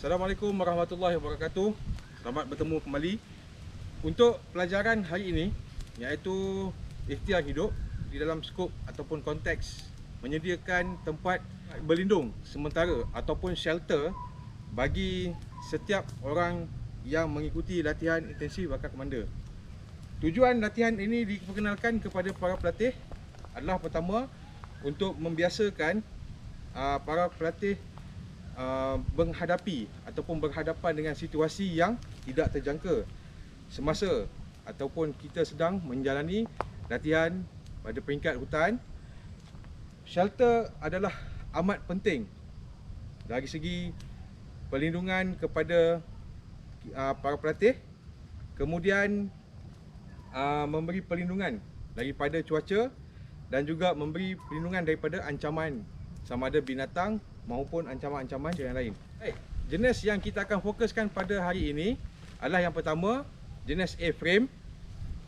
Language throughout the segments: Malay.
Assalamualaikum warahmatullahi wabarakatuh. Selamat bertemu kembali untuk pelajaran hari ini, iaitu ikhtiar hidup di dalam skop ataupun konteks menyediakan tempat berlindung sementara ataupun shelter bagi setiap orang yang mengikuti latihan intensif bakal komander. Tujuan latihan ini diperkenalkan kepada para pelatih adalah pertama, untuk membiasakan para pelatih menghadapi ataupun berhadapan dengan situasi yang tidak terjangka semasa ataupun kita sedang menjalani latihan pada peringkat hutan. Shelter adalah amat penting dari segi perlindungan kepada para pelatih, kemudian memberi perlindungan daripada cuaca dan juga memberi perlindungan daripada ancaman sama ada binatang maupun ancaman-ancaman yang lain. Jenis yang kita akan fokuskan pada hari ini adalah yang pertama, jenis A-frame.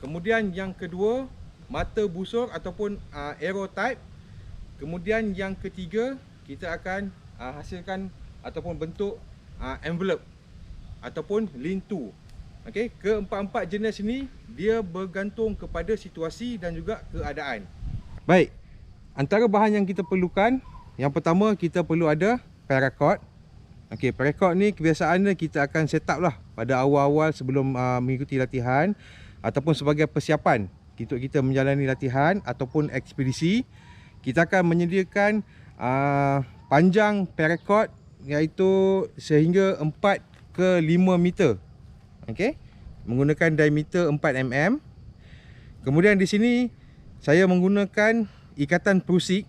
Kemudian yang kedua, mata busur ataupun arrow type. Kemudian yang ketiga, kita akan hasilkan ataupun bentuk envelope ataupun lean-to. Okey, keempat-empat jenis ini dia bergantung kepada situasi dan juga keadaan. Baik, antara bahan yang kita perlukan, yang pertama kita perlu ada paracord. Okey, paracord ni kebiasaannya kita akan set up lah pada awal-awal sebelum mengikuti latihan ataupun sebagai persiapan kita menjalani latihan ataupun ekspedisi. Kita akan menyediakan panjang paracord iaitu sehingga 4 ke 5 meter. Okey, menggunakan diameter 4 mm. Kemudian di sini saya menggunakan ikatan prusik.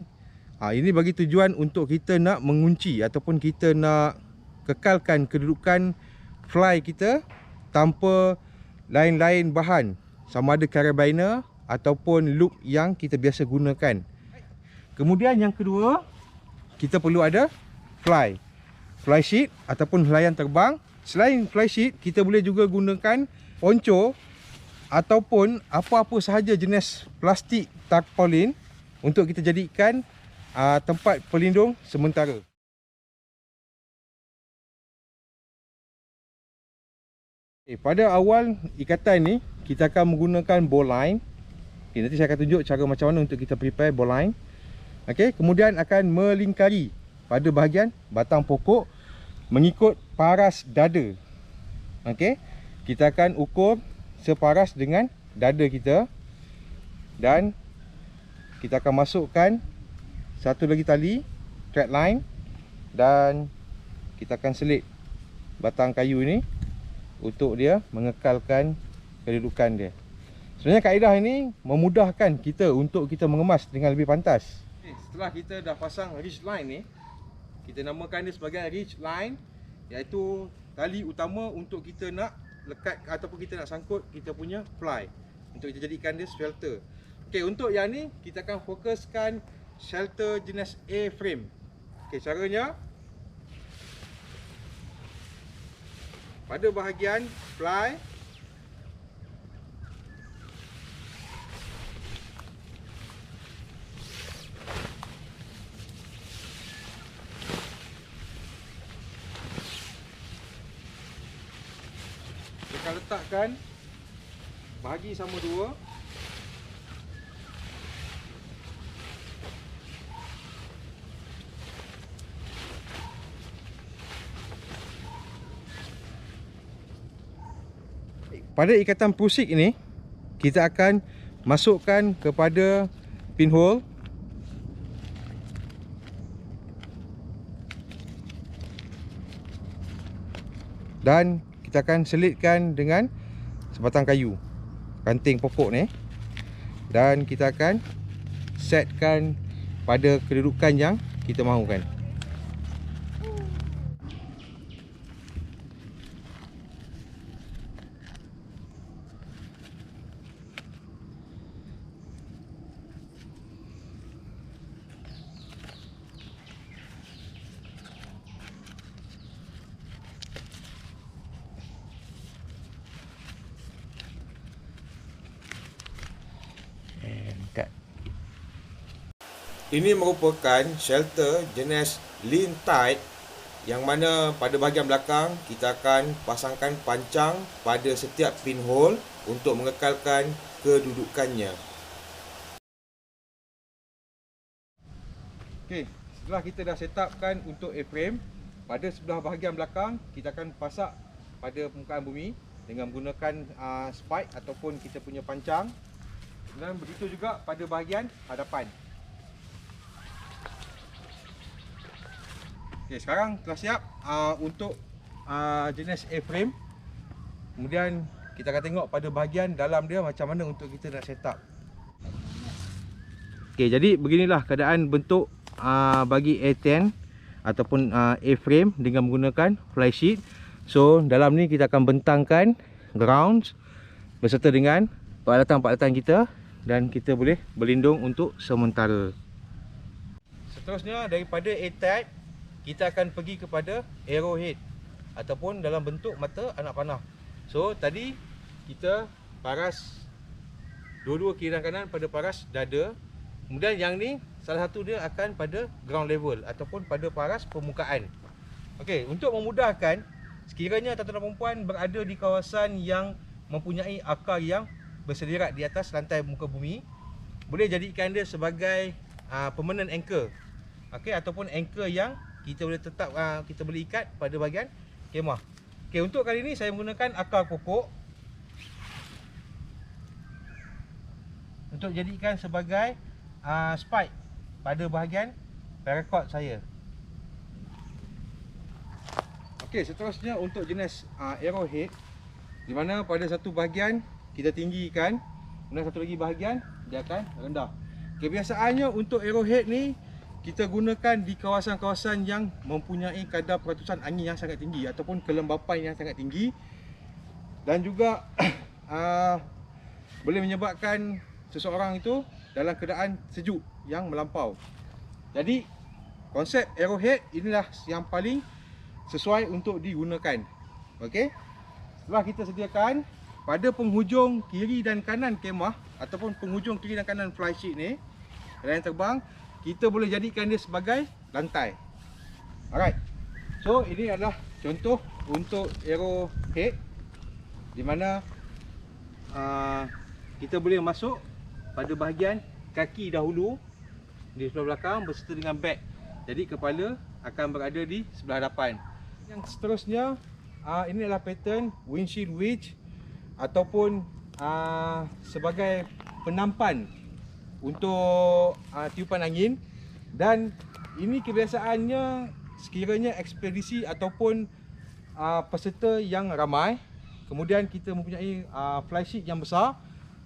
Ini bagi tujuan untuk kita nak mengunci ataupun kita nak kekalkan kedudukan fly kita tanpa lain-lain bahan, sama ada carabiner ataupun loop yang kita biasa gunakan. Kemudian yang kedua, kita perlu ada fly sheet ataupun helaian terbang. Selain fly sheet, kita boleh juga gunakan poncho ataupun apa-apa sahaja jenis plastik tarpaulin untuk kita jadikan tempat pelindung sementara. Pada awal ikatan ni kita akan menggunakan bowline. Nanti saya akan tunjuk cara macam mana untuk kita prepare bowline. Kemudian akan melingkari pada bahagian batang pokok mengikut paras dada. Kita akan ukur separas dengan dada kita dan kita akan masukkan satu lagi tali thread line dan kita akan selit batang kayu ini untuk dia mengekalkan kedudukan dia. Sebenarnya kaedah ini memudahkan kita untuk kita mengemas dengan lebih pantas. Setelah kita dah pasang ridge line ni, kita namakan dia sebagai ridge line, iaitu tali utama untuk kita nak lekat ataupun kita nak sangkut kita punya fly untuk kita jadikan dia shelter. Untuk yang ni kita akan fokuskan shelter jenis A-frame. Caranya pada bahagian fly, kita akan letakkan bahagi sama dua. Pada ikatan prusik ini, kita akan masukkan kepada pinhole dan kita akan selitkan dengan sebatang kayu, ranting pokok ni, dan kita akan setkan pada kedudukan yang kita mahukan. Ini merupakan shelter jenis lean tight yang mana pada bahagian belakang kita akan pasangkan pancang pada setiap pinhole untuk mengekalkan kedudukannya. Okey, setelah kita dah set upkan untuk A-frame, pada sebelah bahagian belakang kita akan pasak pada permukaan bumi dengan menggunakan spike ataupun kita punya pancang, dan begitu juga pada bahagian hadapan. Okey, sekarang telah siap untuk jenis A-frame. Kemudian kita akan tengok pada bahagian dalam dia macam mana untuk kita nak set up. Okey, jadi beginilah keadaan bentuk bagi A10 ataupun A-frame dengan menggunakan flysheet. So dalam ni kita akan bentangkan grounds beserta dengan peralatan-peralatan kita, dan kita boleh berlindung untuk sementara. Seterusnya daripada A-type, kita akan pergi kepada arrowhead ataupun dalam bentuk mata anak panah. So tadi kita paras dua-dua kiri dan kanan pada paras dada. Kemudian yang ni salah satu dia akan pada ground level ataupun pada paras permukaan. Okey, untuk memudahkan, sekiranya tuan-tuan dan perempuan berada di kawasan yang mempunyai akar yang berselirat di atas lantai muka bumi, boleh jadikan dia sebagai permanent anchor. Okey, ataupun anchor yang kita boleh tetap kita boleh ikat pada bahagian kemah. Okey, untuk kali ini saya menggunakan akar pokok untuk jadikan sebagai spike pada bahagian paracord saya. Okey, seterusnya untuk jenis arrowhead, di mana pada satu bahagian kita tinggikan, kemudian satu lagi bahagian dia akan rendah. Kebiasaannya untuk arrowhead ni kita gunakan di kawasan-kawasan yang mempunyai kadar peratusan angin yang sangat tinggi ataupun kelembapan yang sangat tinggi, dan juga boleh menyebabkan seseorang itu dalam keadaan sejuk yang melampau. Jadi konsep arrowhead inilah yang paling sesuai untuk digunakan. Okey, setelah kita sediakan pada penghujung kiri dan kanan kemah ataupun penghujung kiri dan kanan flysheet ni, yang terbang, kita boleh jadikan dia sebagai lantai. Alright, so ini adalah contoh untuk arrowhead, di mana kita boleh masuk pada bahagian kaki dahulu di sebelah belakang beserta dengan back. Jadi kepala akan berada di sebelah hadapan. Yang seterusnya, ini adalah pattern windshield wedge ataupun sebagai penampan untuk tiupan angin. Dan ini kebiasaannya sekiranya ekspedisi ataupun peserta yang ramai, kemudian kita mempunyai flysheet yang besar,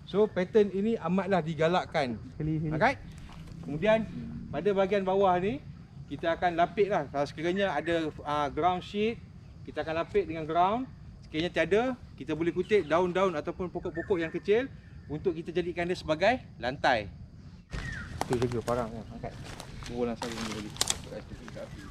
so pattern ini amatlah digalakkan. Alright. Kemudian pada bahagian bawah ni kita akan lapiklah, kalau sekiranya ada ground sheet, kita akan lapik dengan ground. Sekiranya tiada, kita boleh kutip daun-daun ataupun pokok-pokok yang kecil untuk kita jadikan dia sebagai lantai. Tu jaga parang kan, angkat. Burulah sarung dia balik. Dekat api.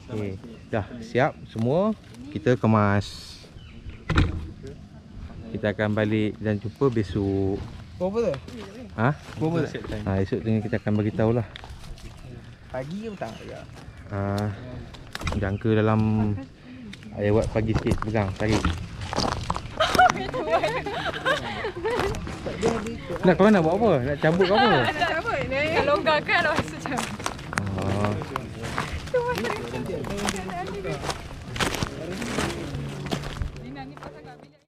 Okay, dah siap semua, kita kemas. Kita akan balik dan jumpa besok. Berapa tu? Ha? Berapa tu? Esok ni kita akan bagi tahulah. Pagi ke petang? Ya. Jangka dalam buat pagi sikit, pegang, tarik. Nak kau nak buat apa? Nak cabut ke apa? Nak cabut ni. Longgarkan rasa macam.